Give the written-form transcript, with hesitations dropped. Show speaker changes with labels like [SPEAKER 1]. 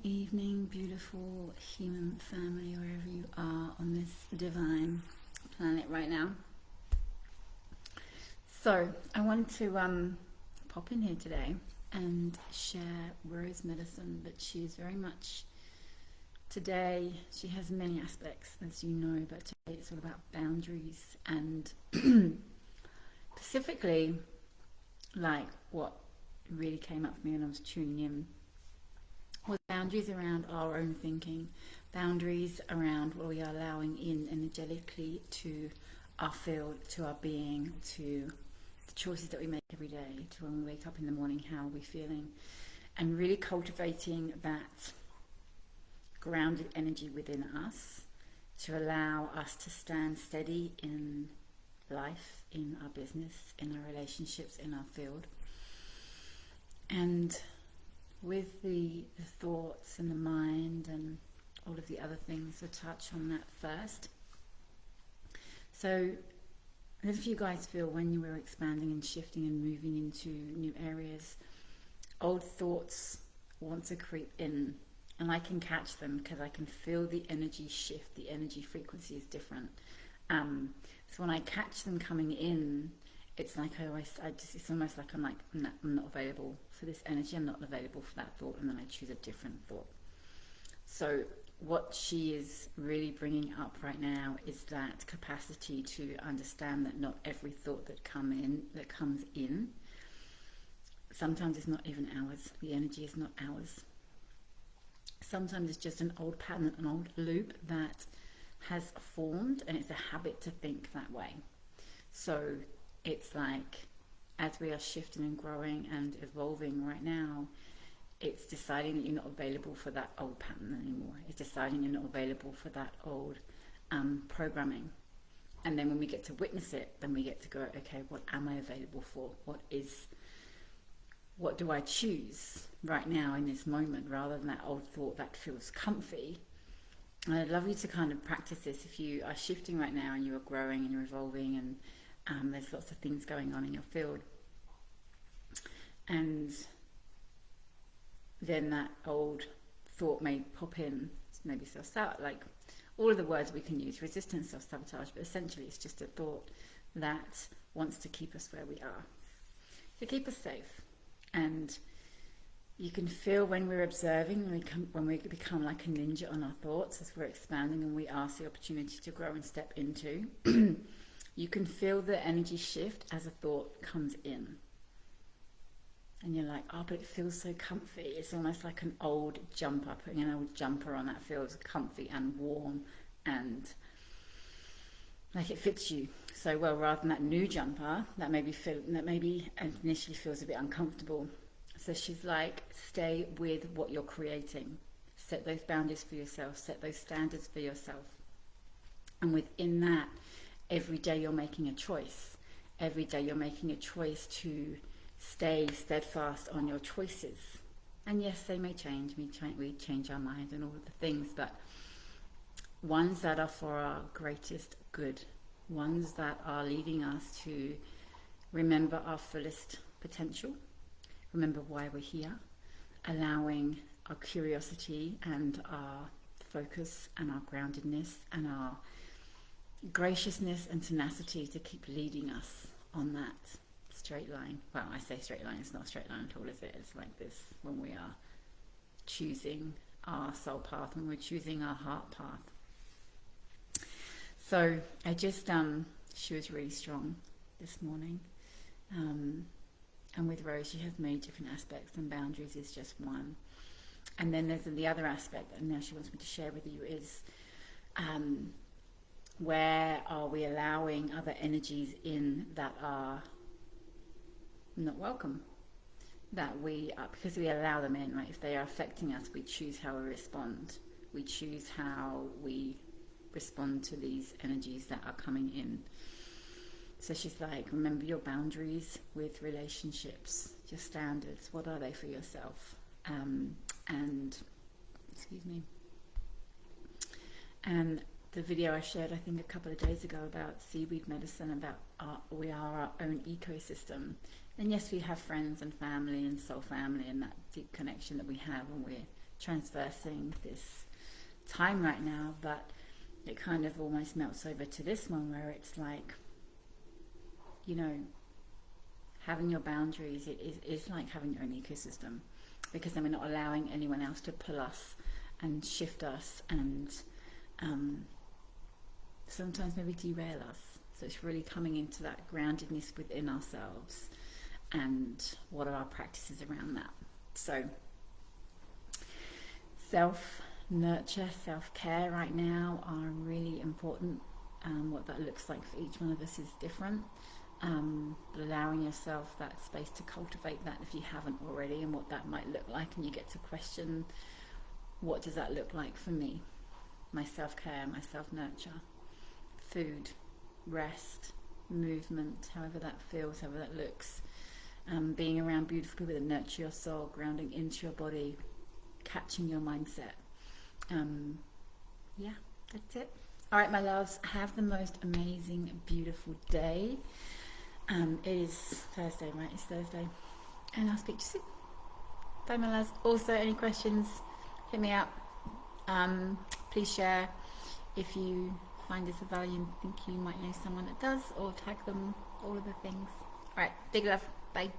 [SPEAKER 1] evening, beautiful human family, wherever you are on this divine planet right now. So I wanted to pop in here today and share Rose medicine, but she's very much today, she has many aspects, as you know, but today it's all about boundaries and specifically like what really came up for me when I was tuning in was boundaries around our own thinking, boundaries around what we are allowing in energetically to our field, to our being, to the choices that we make every day, to when we wake up in the morning, how are we feeling, and really cultivating that grounded energy within us to allow us to stand steady in life, in our business, in our relationships, in our field. And with the thoughts and the mind and all of the other things, so touch on that first. So if you guys feel when you were expanding and shifting and moving into new areas, old thoughts want to creep in, and I can catch them because I can feel the energy shift, the energy frequency is different. So when I catch them coming in, it's like it's almost like I'm not available for this energy, I'm not available for that thought, and then I choose a different thought. So what she is really bringing up right now is that capacity to understand that not every thought that comes in, sometimes it's not even ours. The energy is not ours. Sometimes it's just an old pattern, an old loop that has formed, and it's a habit to think that way. So it's like, as we are shifting and growing and evolving right now, it's deciding that you're not available for that old pattern anymore. It's deciding you're not available for that old programming. And then when we get to witness it, then we get to go, okay, what am I available for? What do I choose right now in this moment, rather than that old thought that feels comfy? And I'd love you to kind of practice this if you are shifting right now and you are growing and you're evolving, and there's lots of things going on in your field. And then that old thought may pop in, maybe self-sabotage, like all of the words we can use, resistance, self-sabotage, but essentially it's just a thought that wants to keep us where we are, to keep us safe. And you can feel when we're observing, when we become like a ninja on our thoughts as we're expanding and we ask the opportunity to grow and step into, you can feel the energy shift as a thought comes in. And you're like, oh, but it feels so comfy. It's almost like an old jumper, putting an old jumper on that feels comfy and warm and like it fits you so well, rather than that new jumper that maybe initially feels a bit uncomfortable. So she's like, stay with what you're creating. Set those boundaries for yourself. Set those standards for yourself. And within that, every day you're making a choice. Every day you're making a choice to stay steadfast on your choices. And yes, they may change. We change our mind and all of the things, but ones that are for our greatest good. Ones that are leading us to remember our fullest potential. Remember why we're here. Allowing our curiosity and our focus and our groundedness and our graciousness and tenacity to keep leading us on that straight line. Well, I say straight line, it's not a straight line at all, is it? It's like this when we are choosing our soul path, when we're choosing our heart path. So I just, she was really strong this morning. And with Rose, she has many different aspects, and boundaries is just one. And then there's the other aspect that now she wants me to share with you is, where are we allowing other energies in that are not welcome? That we are, because we allow them in, right? If they are affecting us, we choose how we respond. We choose how we respond to these energies that are coming in. So she's like, remember your boundaries with relationships, your standards. What are they for yourself? And the video I shared, I think a couple of days ago, about seaweed medicine, about we are our own ecosystem. And yes, we have friends and family and soul family and that deep connection that we have when we're transversing this time right now, but it kind of almost melts over to this one where it's like, you know, having your boundaries is like having your own ecosystem, because then we're not allowing anyone else to pull us and shift us and sometimes maybe derail us. So it's really coming into that groundedness within ourselves, and what are our practices around that. So self-nurture, self-care right now are really important. What that looks like for each one of us is different. But allowing yourself that space to cultivate that if you haven't already, and what that might look like, and you get to question, what does that look like for me? My self-care, my self-nurture, food, rest, movement, however that feels, however that looks, being around beautiful people that nurture your soul, grounding into your body, catching your mindset. Yeah, that's it. All right, my loves, have the most amazing, beautiful day. It is Thursday, right? It's Thursday. And I'll speak to you soon. Bye, my loves. Also, any questions, hit me up. Please share if you find this of value and think you might know someone that does, or tag them, all of the things. All right, big love. Bye.